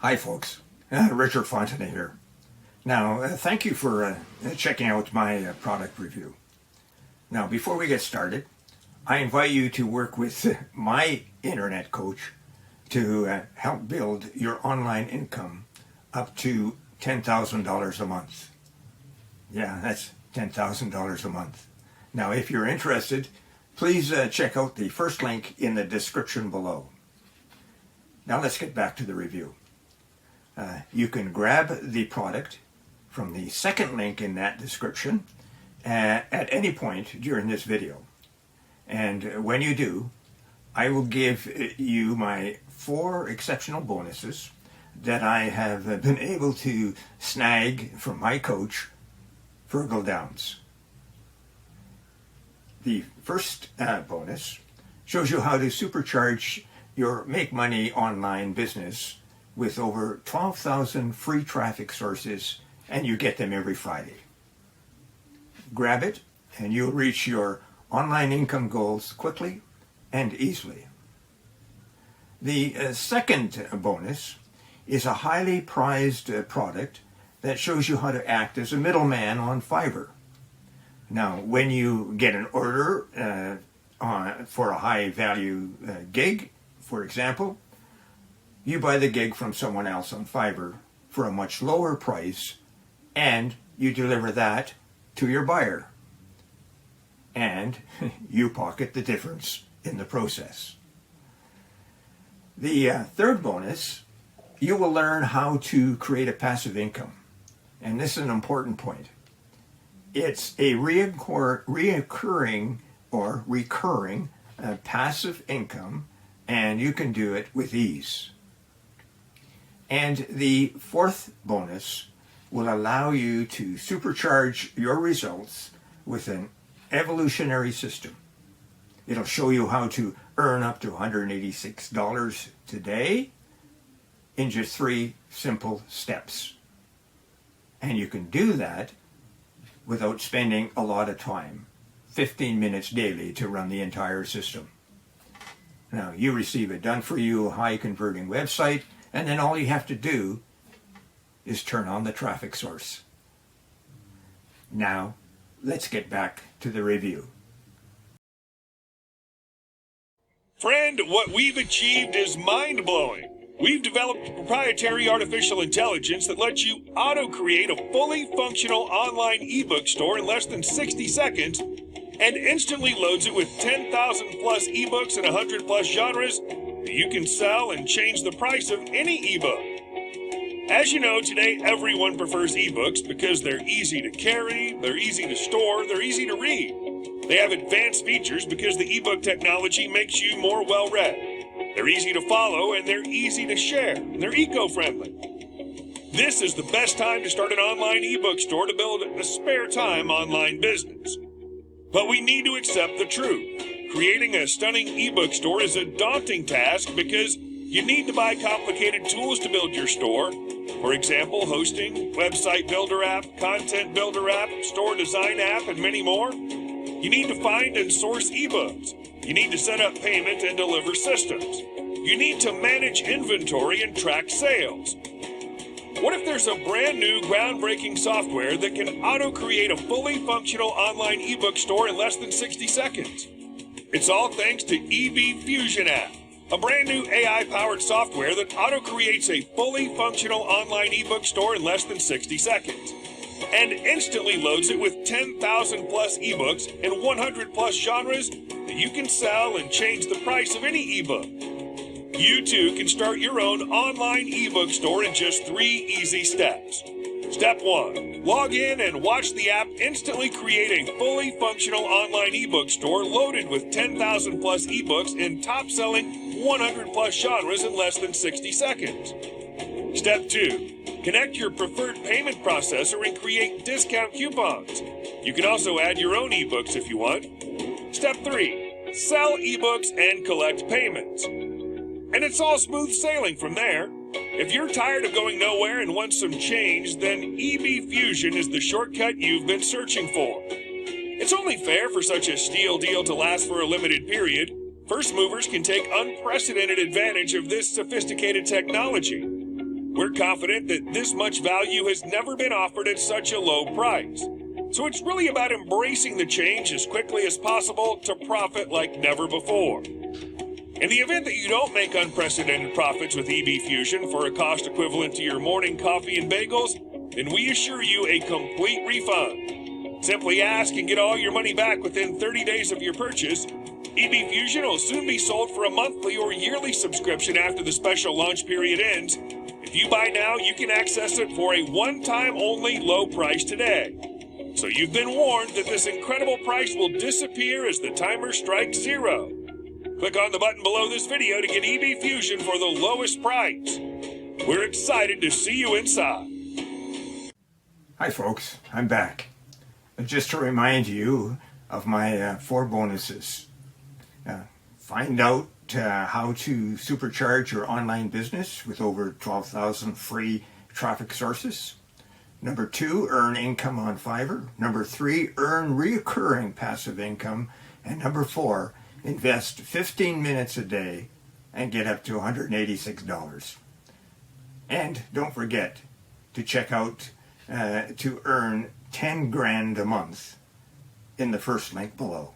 Hi folks, Richard Fontenay here. Now, thank you for checking out my product review. Now, before we get started, I invite you to work with my internet coach to help build your online income up to $10,000 a month. Yeah, that's $10,000 a month. Now, if you're interested, please check out the first link in the description below. Now let's get back to the review. You can grab the product from the second link in that description at any point during this video. And when you do, I will give you my 4 exceptional bonuses that I have been able to snag from my coach, Virgil Downs. The first bonus shows you how to supercharge your Make Money Online business with over 12,000 free traffic sources, and you get them every Friday. Grab it and you'll reach your online income goals quickly and easily. The second bonus is a highly prized product that shows you how to act as a middleman on Fiverr. Now, when you get an order for a high value gig, for example, you buy the gig from someone else on Fiverr for a much lower price, and you deliver that to your buyer. And you pocket the difference in the process. The third bonus, you will learn how to create a passive income. And this is an important point. It's a reoccurring or recurring passive income, and you can do it with ease. And the fourth bonus will allow you to supercharge your results with an evolutionary system. It'll show you how to earn up to $186 today in just 3 simple steps. And you can do that without spending a lot of time, 15 minutes daily to run the entire system. Now, you receive a done-for-you, high-converting website, and then all you have to do is turn on the traffic source. Now, let's get back to the review. Friend, what we've achieved is mind-blowing. We've developed a proprietary artificial intelligence that lets you auto-create a fully functional online ebook store in less than 60 seconds and instantly loads it with 10,000 plus ebooks and 100 plus genres that you can sell and change the price of any ebook. As you know, today everyone prefers ebooks because they're easy to carry, they're easy to store, they're easy to read. They have advanced features because the ebook technology makes you more well-read. They're easy to follow and they're easy to share. And they're eco-friendly. This is the best time to start an online ebook store to build a spare time online business. But we need to accept the truth. Creating a stunning ebook store is a daunting task because you need to buy complicated tools to build your store. For example, hosting, website builder app, content builder app, store design app, and many more. You need to find and source ebooks. You need to set up payment and deliver systems. You need to manage inventory and track sales. What if there's a brand new groundbreaking software that can auto-create a fully functional online ebook store in less than 60 seconds? It's all thanks to EB Fusion app, a brand new AI-powered software that auto-creates a fully functional online ebook store in less than 60 seconds and instantly loads it with 10,000 plus ebooks and 100 plus genres that you can sell and change the price of any ebook. You too can start your own online ebook store in just 3 easy steps. Step 1. Log in and watch the app instantly create a fully functional online ebook store loaded with 10,000 plus ebooks and top-selling 100 plus genres in less than 60 seconds. Step 2. Connect your preferred payment processor and create discount coupons. You can also add your own ebooks if you want. Step 3. Sell ebooks and collect payments. And it's all smooth sailing from there. If you're tired of going nowhere and want some change, then EB Fusion is the shortcut you've been searching for. It's only fair for such a steal deal to last for a limited period. First movers can take unprecedented advantage of this sophisticated technology. We're confident that this much value has never been offered at such a low price. So it's really about embracing the change as quickly as possible to profit like never before. In the event that you don't make unprecedented profits with EB Fusion for a cost equivalent to your morning coffee and bagels, then we assure you a complete refund. Simply ask and get all your money back within 30 days of your purchase. EB Fusion will soon be sold for a monthly or yearly subscription after the special launch period ends. If you buy now, you can access it for a one-time only low price today. So you've been warned that this incredible price will disappear as the timer strikes 0. Click on the button below this video to get EB Fusion for the lowest price. We're excited to see you inside. Hi folks, I'm back. Just to remind you of my 4 bonuses. Find out how to supercharge your online business with over 12,000 free traffic sources. Number 2, earn income on Fiverr. Number 3, earn recurring passive income. And number 4, invest 15 minutes a day and get up to $186. And don't forget to check out to earn 10 grand a month in the first link below.